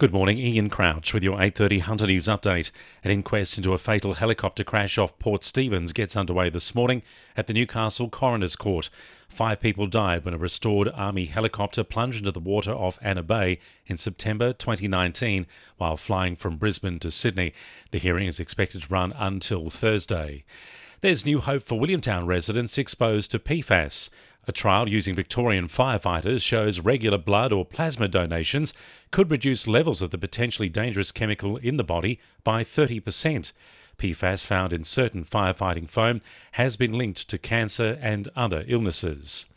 Good morning, Ian Crouch with your 8:30 Hunter News update. An inquest into a fatal helicopter crash off Port Stephens gets underway this morning at the Newcastle Coroner's Court. 5 people died when a restored Army helicopter plunged into the water off Anna Bay in September 2019 while flying from Brisbane to Sydney. The hearing is expected to run until Thursday. There's new hope for Williamtown residents exposed to PFAS. A trial using Victorian firefighters shows regular blood or plasma donations could reduce levels of the potentially dangerous chemical in the body by 30%. PFAS found in certain firefighting foam has been linked to cancer and other illnesses.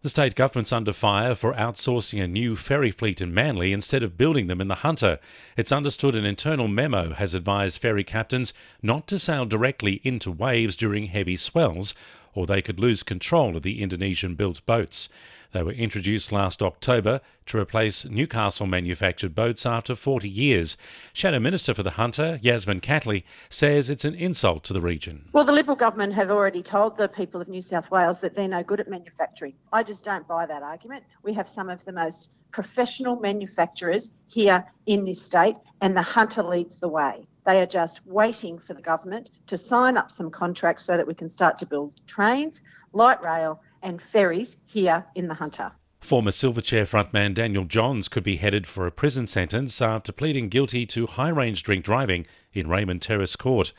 The state government's under fire for outsourcing a new ferry fleet in Manly instead of building them in the Hunter. It's understood an internal memo has advised ferry captains not to sail directly into waves during heavy swells, or they could lose control of the Indonesian-built boats. They were introduced last October to replace Newcastle-manufactured boats after 40 years. Shadow Minister for the Hunter, Yasmin Catley, says it's an insult to the region. Well, the Liberal government have already told the people of New South Wales that they're no good at manufacturing. I just don't buy that argument. We have some of the most professional manufacturers here in this state, and the Hunter leads the way. They are just waiting for the government to sign up some contracts so that we can start to build trains, light rail and ferries here in the Hunter. Former Silverchair frontman Daniel Johns could be headed for a prison sentence after pleading guilty to high-range drink driving in Raymond Terrace Court.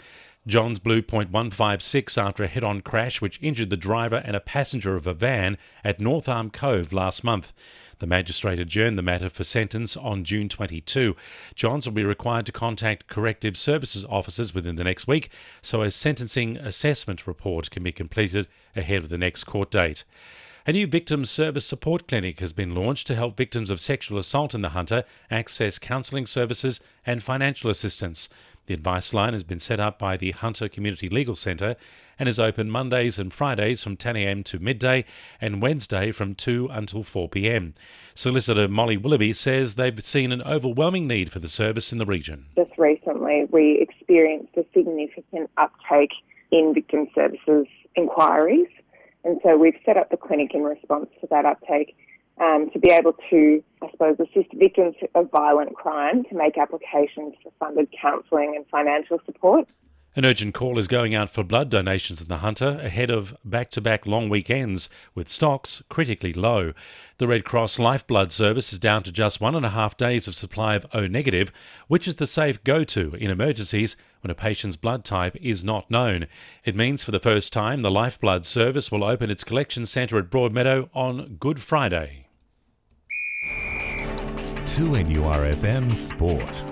Johns blew .156 after a head-on crash which injured the driver and a passenger of a van at North Arm Cove last month. The magistrate adjourned the matter for sentence on June 22. Johns will be required to contact corrective services officers within the next week so a sentencing assessment report can be completed ahead of the next court date. A new victim service support clinic has been launched to help victims of sexual assault in the Hunter access counselling services and financial assistance. The advice line has been set up by the Hunter Community Legal Centre and is open Mondays and Fridays from 10 a.m. to midday and Wednesday from 2 until 4 p.m. Solicitor Molly Willoughby says they've seen an overwhelming need for the service in the region. Just recently we experienced a significant uptake in victim services inquiries, and so we've set up the clinic in response to that uptake to be able to, I suppose, assist victims of violent crime to make applications for funded counselling and financial support. An urgent call is going out for blood donations in the Hunter ahead of back-to-back long weekends, with stocks critically low. The Red Cross Lifeblood service is down to just 1.5 days of supply of O-negative, which is the safe go-to in emergencies when a patient's blood type is not known. It means for the first time the Lifeblood service will open its collection centre at Broadmeadow on Good Friday. 2NURFM Sport.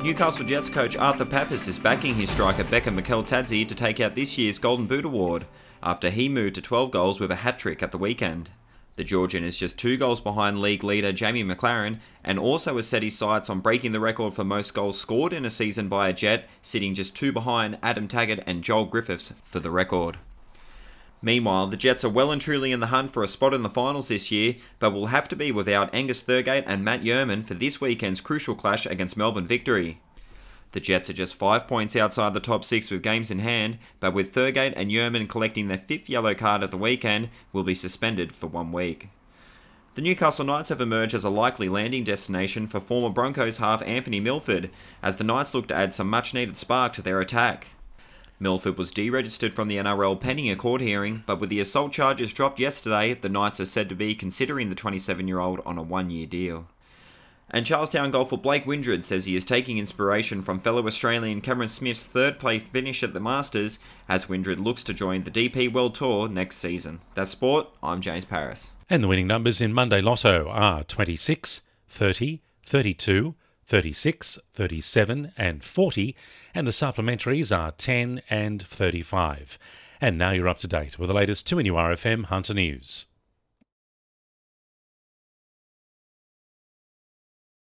Newcastle Jets coach Arthur Papas is backing his striker Becca McKell-Tadsey to take out this year's Golden Boot Award after he moved to 12 goals with a hat-trick at the weekend. The Georgian is just 2 goals behind league leader Jamie McLaren and also has set his sights on breaking the record for most goals scored in a season by a Jet, sitting just 2 behind Adam Taggart and Joel Griffiths for the record. Meanwhile, the Jets are well and truly in the hunt for a spot in the finals this year, but will have to be without Angus Thurgate and Matt Yerman for this weekend's crucial clash against Melbourne Victory. The Jets are just 5 points outside the top 6 with games in hand, but with Thurgate and Yerman collecting their 5th yellow card at the weekend, will be suspended for 1 week. The Newcastle Knights have emerged as a likely landing destination for former Broncos half Anthony Milford, as the Knights look to add some much-needed spark to their attack. Milford was deregistered from the NRL pending a court hearing, but with the assault charges dropped yesterday, the Knights are said to be considering the 27-year-old on a 1-year deal. And Charlestown golfer Blake Windred says he is taking inspiration from fellow Australian Cameron Smith's 3rd-place finish at the Masters, as Windred looks to join the DP World Tour next season. That's sport. I'm James Paris. And the winning numbers in Monday Lotto are 26, 30, 32, 36, 37 and 40, and the supplementaries are 10 and 35. And now you're up to date with the latest 2NURFM Hunter News.